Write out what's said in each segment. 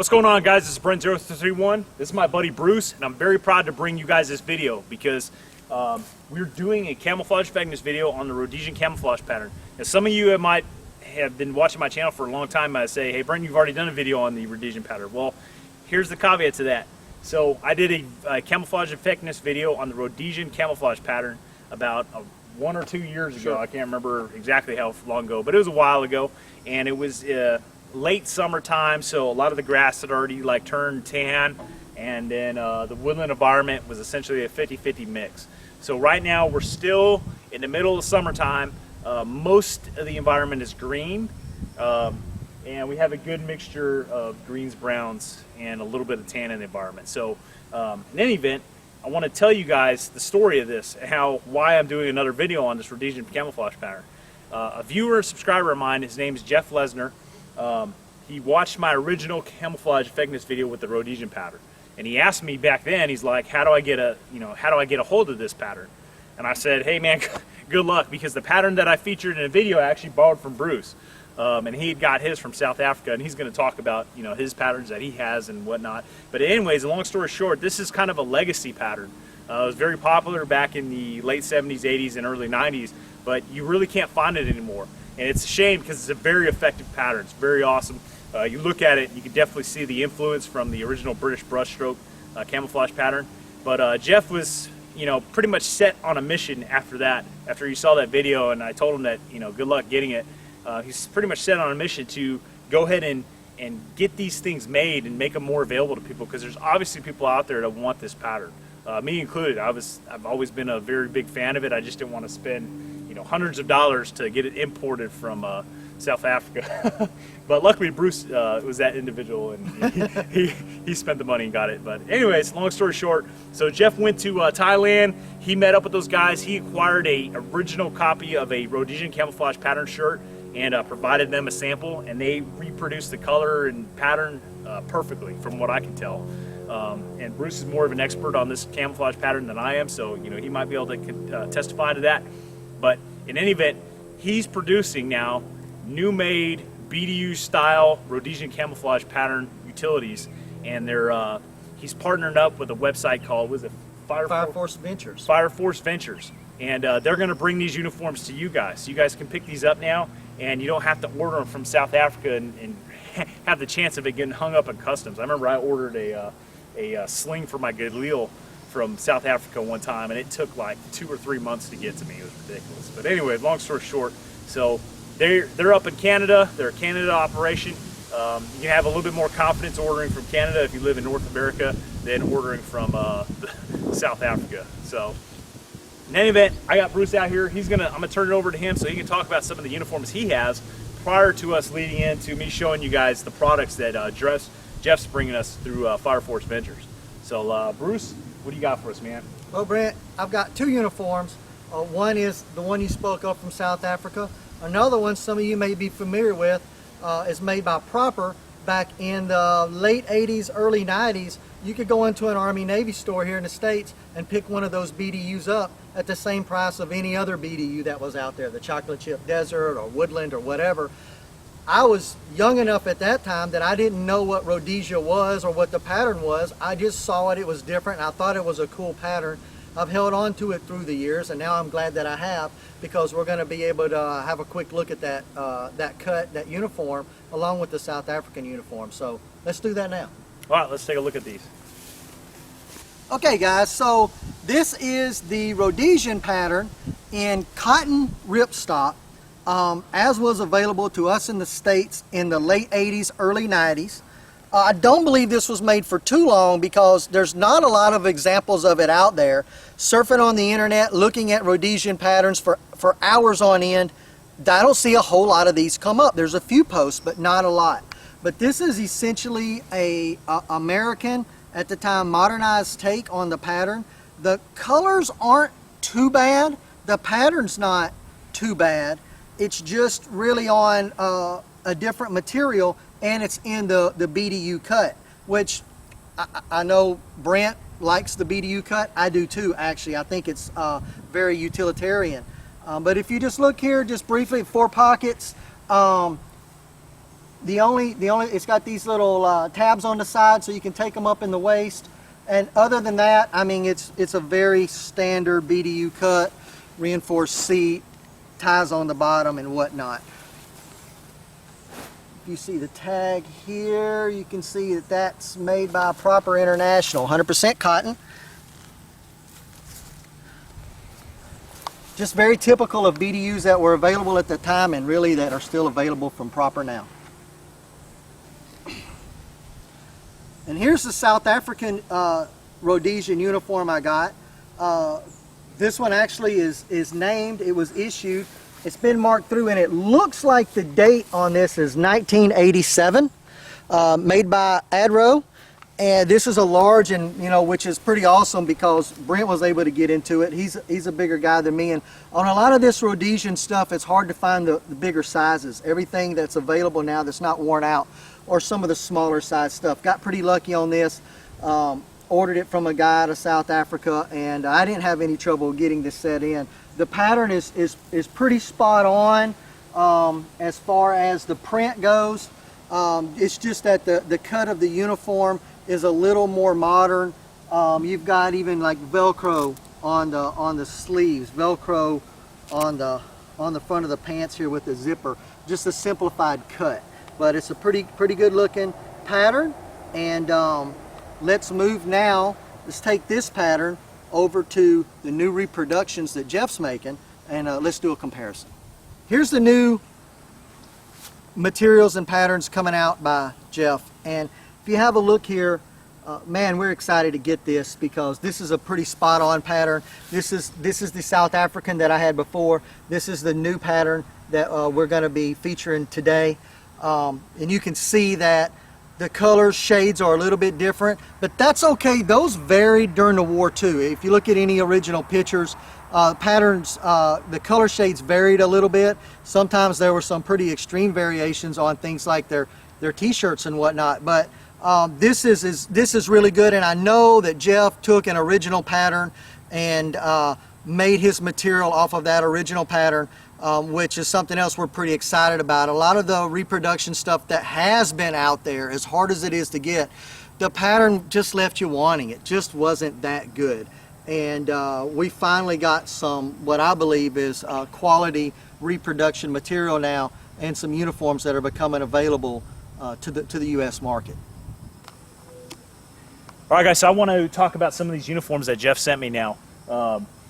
What's going on, guys? This is Brent0331. This is my buddy Bruce, and I'm very proud to bring you guys this video because we're doing a camouflage effectiveness video on the Rhodesian camouflage pattern. Now, some of you might have been watching my channel for a long time. I say, hey Brent, you've already done a video on the Rhodesian pattern. Well, here's the caveat to that. So I did a camouflage effectiveness video on the Rhodesian camouflage pattern about 1 or 2 years ago. I can't remember exactly how long ago, but it was a while ago, and it was late summertime, so a lot of the grass had already like turned tan, and then the woodland environment was essentially a 50-50 mix. So right now we're still in the middle of summertime. Most of the environment is green, and we have a good mixture of greens, browns, and a little bit of tan in the environment. So in any event, I want to tell you guys the story of this and why I'm doing another video on this Rhodesian camouflage pattern. A viewer and subscriber of mine, his name is Jeff Lesnar. He watched my original camouflage effectiveness video with the Rhodesian pattern, and he asked me back then, he's like, how do I get a hold of this pattern? And I said, hey man, good luck, because the pattern that I featured in a video I actually borrowed from Bruce, and he got his from South Africa, and he's going to talk about his patterns that he has and whatnot. But anyways, long story short, this is kind of a legacy pattern. It was very popular back in the late 70s, 80s, and early 90s, but you really can't find it anymore. And it's a shame because it's a very effective pattern. It's very awesome. You look at it, you can definitely see the influence from the original British brushstroke camouflage pattern. But Jeff was, pretty much set on a mission after that. After he saw that video, and I told him that, good luck getting it. He's pretty much set on a mission to go ahead and get these things made and make them more available to people, because there's obviously people out there that want this pattern. Me included. I've always been a very big fan of it. I just didn't want to spend hundreds of dollars to get it imported from South Africa. But luckily Bruce was that individual, and he spent the money and got it. But anyways, long story short, so Jeff went to Thailand. He met up with those guys. He acquired a original copy of a Rhodesian camouflage pattern shirt and provided them a sample, and they reproduced the color and pattern perfectly from what I can tell. And Bruce is more of an expert on this camouflage pattern than I am, so he might be able to testify to that. But in any event, he's producing now new made BDU style Rhodesian camouflage pattern utilities, and he's partnered up with a website called, was it Fire Force Ventures? Fire Force Ventures, and they're going to bring these uniforms to you guys. So you guys can pick these up now, and you don't have to order them from South Africa and have the chance of it getting hung up in customs. I remember I ordered a sling for my Galil from South Africa one time, and it took like 2 or 3 months to get to me. It was ridiculous. But anyway, long story short, so they're up in Canada. They're a Canada operation. You have a little bit more confidence ordering from Canada if you live in North America than ordering from South Africa. So in any event, I got Bruce out here. I'm gonna turn it over to him so he can talk about some of the uniforms he has prior to us leading into me showing you guys the products that Jeff's bringing us through Fire Force Ventures. So Bruce, what do you got for us, man? Well, Brent, I've got 2 uniforms. One is the one you spoke of from South Africa. Another one, some of you may be familiar with, is made by Proper. Back in the late 80s, early 90s, you could go into an Army-Navy store here in the States and pick one of those BDUs up at the same price of any other BDU that was out there, the chocolate chip desert or woodland or whatever. I was young enough at that time that I didn't know what Rhodesia was or what the pattern was. I just saw it was different, and I thought it was a cool pattern. I've held on to it through the years, and now I'm glad that I have, because we're going to be able to have a quick look at that that uniform along with the South African uniform. So let's do that now. All right, let's take a look at these. Okay guys, so this is the Rhodesian pattern in cotton ripstop, as was available to us in the States in the late 80s, early 90s. I don't believe this was made for too long, because there's not a lot of examples of it out there. Surfing on the internet, looking at Rhodesian patterns for hours on end, I don't see a whole lot of these come up. There's a few posts, but not a lot. But this is essentially a American, at the time, modernized take on the pattern. The colors aren't too bad. The pattern's not too bad. It's just really on a different material, and it's in the BDU cut, which I know Brent likes the BDU cut. I do too, actually. I think it's very utilitarian. But if you just look here, just briefly, 4 pockets. it's got these little tabs on the side so you can take them up in the waist. And other than that, I mean, it's a very standard BDU cut, reinforced seat, ties on the bottom and whatnot. If you see the tag here, you can see that that's made by Proper International, 100% cotton. Just very typical of BDUs that were available at the time and really that are still available from Proper now. And here's the South African Rhodesian uniform I got. This one actually is named, it was issued, it's been marked through, and it looks like the date on this is 1987, made by Arid. And this is a large, and which is pretty awesome because Brent was able to get into it. He's a bigger guy than me, and on a lot of this Rhodesian stuff, it's hard to find the bigger sizes. Everything that's available now that's not worn out, or some of the smaller size stuff. Got pretty lucky on this. Ordered it from a guy out of South Africa, and I didn't have any trouble getting this set in. The pattern is pretty spot on as far as the print goes. It's just that the cut of the uniform is a little more modern. You've got even like Velcro on the sleeves, Velcro on the front of the pants here with the zipper. Just a simplified cut, but it's a pretty good looking pattern. And let's move now. Let's take this pattern over to the new reproductions that Jeff's making, and let's do a comparison. Here's the new materials and patterns coming out by Jeff, and if you have a look here, man, we're excited to get this because this is a pretty spot on pattern. This is the South African that I had before. This is the new pattern that we're going to be featuring today, and you can see that the colors, shades are a little bit different, but that's okay. Those varied during the war too. If you look at any original pictures, patterns, the color shades varied a little bit. Sometimes there were some pretty extreme variations on things like their t-shirts and whatnot, but this is really good. And I know that Jeff took an original pattern and made his material off of that original pattern, which is something else we're pretty excited about. A lot of the reproduction stuff that has been out there, as hard as it is to get, the pattern just left you wanting. It just wasn't that good. And we finally got some, what I believe is quality reproduction material now, and some uniforms that are becoming available to the U.S. market. All right, guys, so I want to talk about some of these uniforms that Jeff sent me now.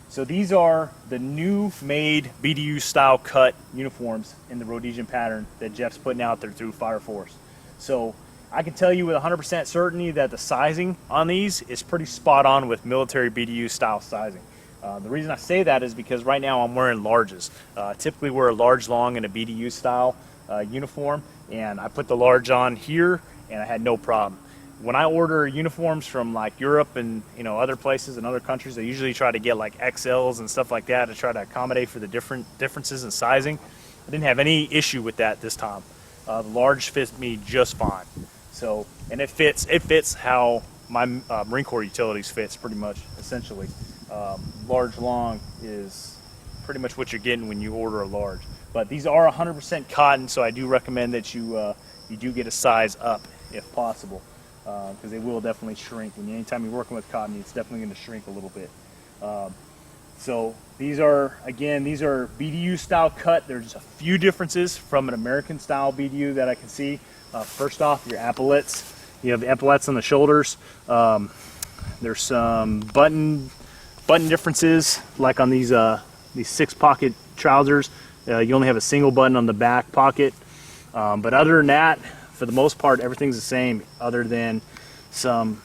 So these are the new made BDU style cut uniforms in the Rhodesian pattern that Jeff's putting out there through Fire Force. So I can tell you with 100% certainty that the sizing on these is pretty spot on with military BDU style sizing. The reason I say that is because right now I'm wearing larges. Typically wear a large long in a BDU style uniform, and I put the large on here and I had no problem. When I order uniforms from like Europe and other places and other countries, I usually try to get like XLs and stuff like that to try to accommodate for the differences in sizing. I didn't have any issue with that this time. The large fits me just fine. So, and it fits how my Marine Corps utilities fits pretty much, essentially. Large long is pretty much what you're getting when you order a large. But these are 100% cotton, so I do recommend that you do get a size up if possible. Because they will definitely shrink. Anytime you're working with cotton, it's definitely going to shrink a little bit. So these are BDU style cut. There's a few differences from an American style BDU that I can see. First off, your epaulets. You have the epaulets on the shoulders. There's some button differences, like on these 6-pocket trousers. You only have a single button on the back pocket. But other than that, for the most part, everything's the same, other than some,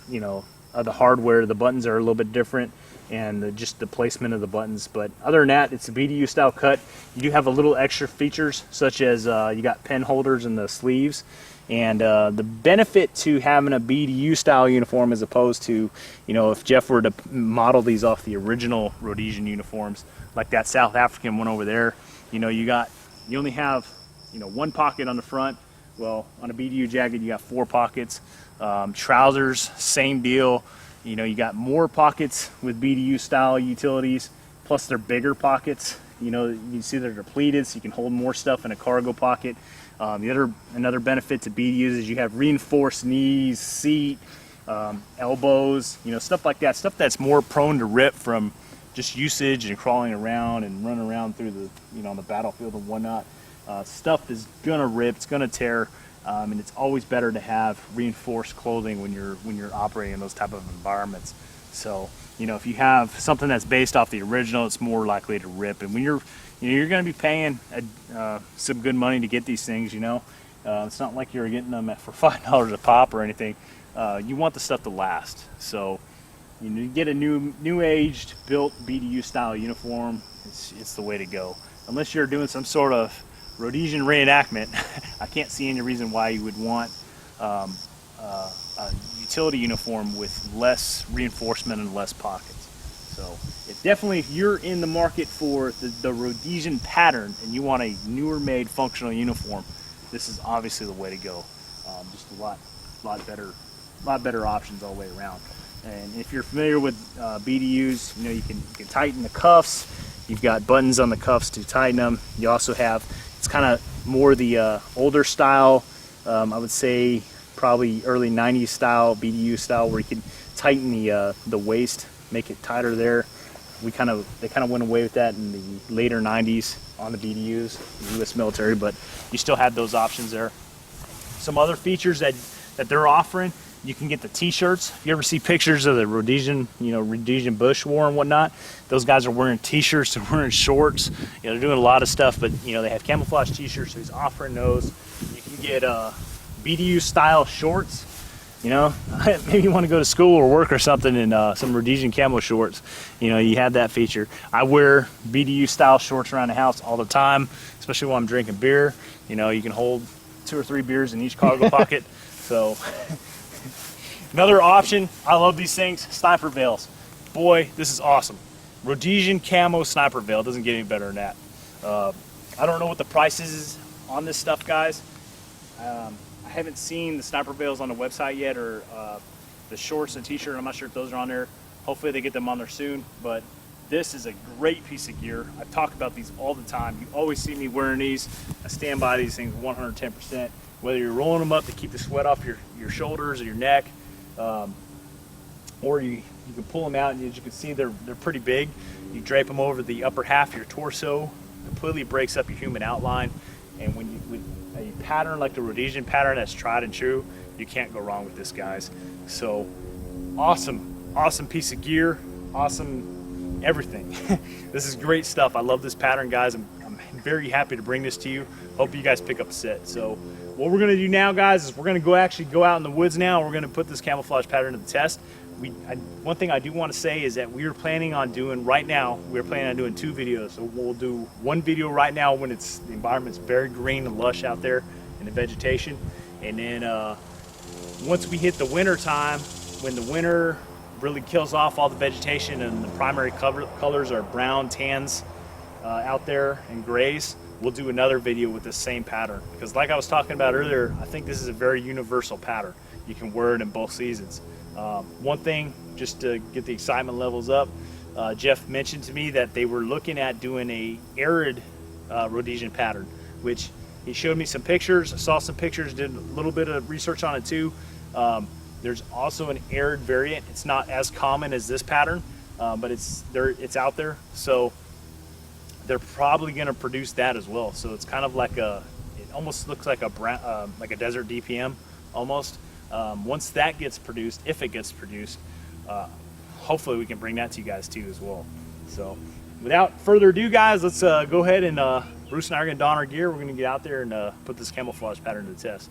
of the hardware. The buttons are a little bit different, and just the placement of the buttons. But other than that, it's a BDU style cut. You do have a little extra features, such as you got pen holders in the sleeves. And the benefit to having a BDU style uniform, as opposed to, if Jeff were to model these off the original Rhodesian uniforms, like that South African one over there, you only have, one pocket on the front. Well, on a BDU jacket, you got 4 pockets. Trousers, same deal. You got more pockets with BDU style utilities, plus they're bigger pockets, You know, you can see they're pleated, so you can hold more stuff in a cargo pocket. Another benefit to BDUs is you have reinforced knees, seat, elbows, you know, stuff like that. Stuff that's more prone to rip from just usage and crawling around and running around through the, you know, on the battlefield and whatnot. Stuff is gonna rip, it's gonna tear, and it's always better to have reinforced clothing when you're operating in those type of environments. So, you know, if you have something that's based off the original, it's more likely to rip. And when you're going to be paying some good money to get these things, you know. It's not like you're getting them for $5 a pop or anything. You want the stuff to last. So, you know, you get a new aged built BDU style uniform, it's the way to go. Unless you're doing some sort of Rhodesian reenactment, I can't see any reason why you would want a utility uniform with less reinforcement and less pockets. So it definitely, if you're in the market for the Rhodesian pattern and you want a newer made functional uniform, this is obviously the way to go. Just a lot better options all the way around. And if you're familiar with BDUs, you know, you can tighten the cuffs. You've got buttons on the cuffs to tighten them. You also have, it's kind of more the older style, I would say probably early 90s style, BDU style, where you can tighten the waist, make it tighter there. They kind of went away with that in the later 90s on the BDUs, the U.S. military, but you still have those options there. Some other features that they're offering, you can get the t-shirts. If you ever see pictures of the Rhodesian, you know, Rhodesian Bush War and whatnot, those guys are wearing t-shirts, they're wearing shorts, you know, they're doing a lot of stuff, but you know, they have camouflage t-shirts, so he's offering those. You can get BDU style shorts, you know, maybe you want to go to school or work or something in some Rhodesian camo shorts, you know, you have that feature. I wear BDU style shorts around the house all the time, especially when I'm drinking beer. You know, you can hold 2 or 3 beers in each cargo pocket. So another option, I love these things, sniper veils. Boy, this is awesome. Rhodesian camo sniper veil, doesn't get any better than that. I don't know what the price is on this stuff, guys. I haven't seen the sniper veils on the website yet, or the shorts and t-shirt. I'm not sure if those are on there. Hopefully they get them on there soon, but this is a great piece of gear. I talk about these all the time. You always see me wearing these. I stand by these things 110%. Whether you're rolling them up to keep the sweat off your shoulders or your neck, or you can pull them out, and as you can see, they're pretty big. You drape them over the upper half of your torso, completely breaks up your human outline, and with a pattern like the Rhodesian pattern that's tried and true, you can't go wrong with this, guys. So awesome piece of gear, awesome everything. This is great stuff. I love this pattern, guys. I'm very happy to bring this to you. Hope you guys pick up a set. So what we're gonna do now, guys, is we're gonna actually go out in the woods now, and we're gonna put this camouflage pattern to the test. One thing I do want to say is that we're planning on doing 2 videos. So we'll do one video right now when the environment's very green and lush out there in the vegetation, and then once we hit the winter time, when the winter really kills off all the vegetation and the primary colors are brown, tans out there, and grays, we'll do another video with the same pattern, because like I was talking about earlier, I think this is a very universal pattern. You can wear it in both seasons. One thing, just to get the excitement levels up, Jeff mentioned to me that they were looking at doing a Arid Rhodesian pattern, which he showed me some pictures. I saw some pictures, did a little bit of research on it too. There's also an Arid variant. It's not as common as this pattern, but it's out there. So they're probably going to produce that as well. So it's kind of like it almost looks like a desert DPM almost. Once that gets produced, if it gets produced, hopefully we can bring that to you guys too as well. So without further ado, guys, let's go ahead and Bruce and I are going to don our gear. We're going to get out there and put this camouflage pattern to the test.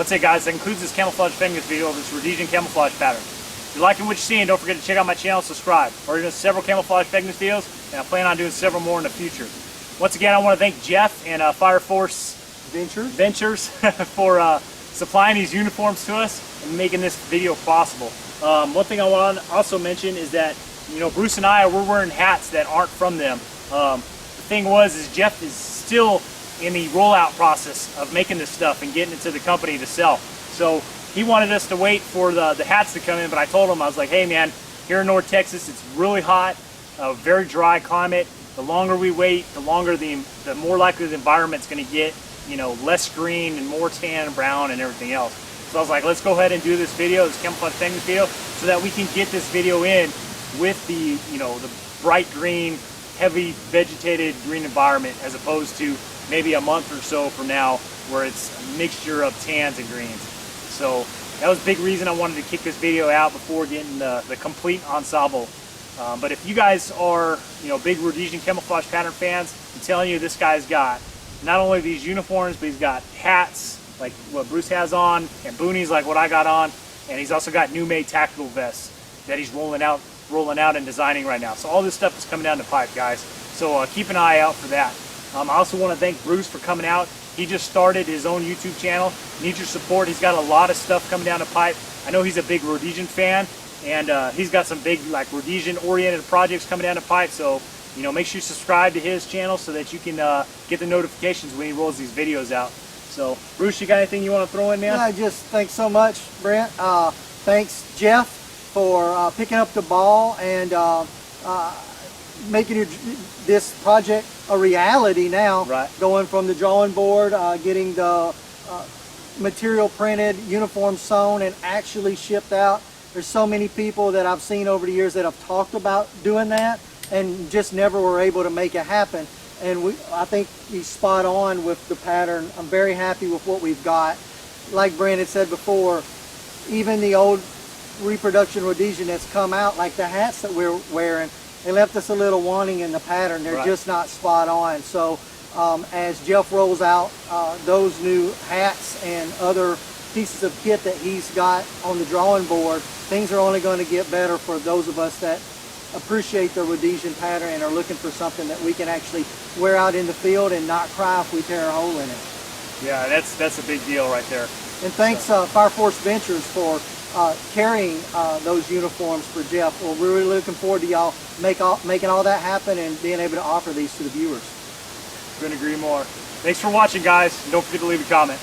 that's it, guys. That concludes this camouflage fitness video of this Rhodesian camouflage pattern. If you're liking what you're seeing, don't forget to check out my channel, subscribe. We're doing several camouflage fitness videos, and I plan on doing several more in the future. Once again, I want to thank Jeff and Fire Force Ventures for supplying these uniforms to us and making this video possible. One thing I want to also mention is that, you know, Bruce and I, we're wearing hats that aren't from them. The thing is Jeff is still in the rollout process of making this stuff and getting it to the company to sell. So he wanted us to wait for the hats to come in, but I told him, I was like, hey man, here in North Texas, it's really hot, a very dry climate. The longer we wait, the more likely the environment's going to get, you know, less green and more tan and brown and everything else. So I was like, let's go ahead and do this video, this camouflage fitness video, so that we can get this video in with the, you know, the bright green, heavy vegetated green environment, as opposed to maybe a month or so from now where it's a mixture of tans and greens. So that was a big reason I wanted to kick this video out before getting the complete ensemble. But if you guys are, you know, big Rhodesian camouflage pattern fans, I'm telling you, this guy's got not only these uniforms, but he's got hats like what Bruce has on, and boonies like what I got on, and he's also got new made tactical vests that he's rolling out and designing right now. So all this stuff is coming down the pipe, guys. So keep an eye out for that. I also want to thank Bruce for coming out. He just started his own YouTube channel. Needs your support. He's got a lot of stuff coming down the pipe. I know he's a big Rhodesian fan, and he's got some big like Rhodesian oriented projects coming down the pipe. So, you know, make sure you subscribe to his channel so that you can get the notifications when he rolls these videos out. So, Bruce, you got anything you want to throw in, man? Yeah, just thanks so much, Brent. Thanks, Jeff, for picking up the ball and making this project a reality now. Right. Going from the drawing board, getting the material printed, uniform sewn, and actually shipped out. There's so many people that I've seen over the years that have talked about doing that and just never were able to make it happen. And I think he's spot on with the pattern. I'm very happy with what we've got. Like Brandon said before, even the old reproduction Rhodesian that's come out, like the hats that we're wearing, they left us a little wanting in the pattern. They're just not spot on. So as Jeff rolls out those new hats and other pieces of kit that he's got on the drawing board, things are only going to get better for those of us that appreciate the Rhodesian pattern and are looking for something that we can actually wear out in the field and not cry if we tear a hole in it. Yeah, that's a big deal right there. And thanks Fire Force Ventures for carrying those uniforms for Jeff. Well, we're really looking forward to y'all making all that happen and being able to offer these to the viewers. Couldn't agree more. Thanks for watching, guys. And don't forget to leave a comment.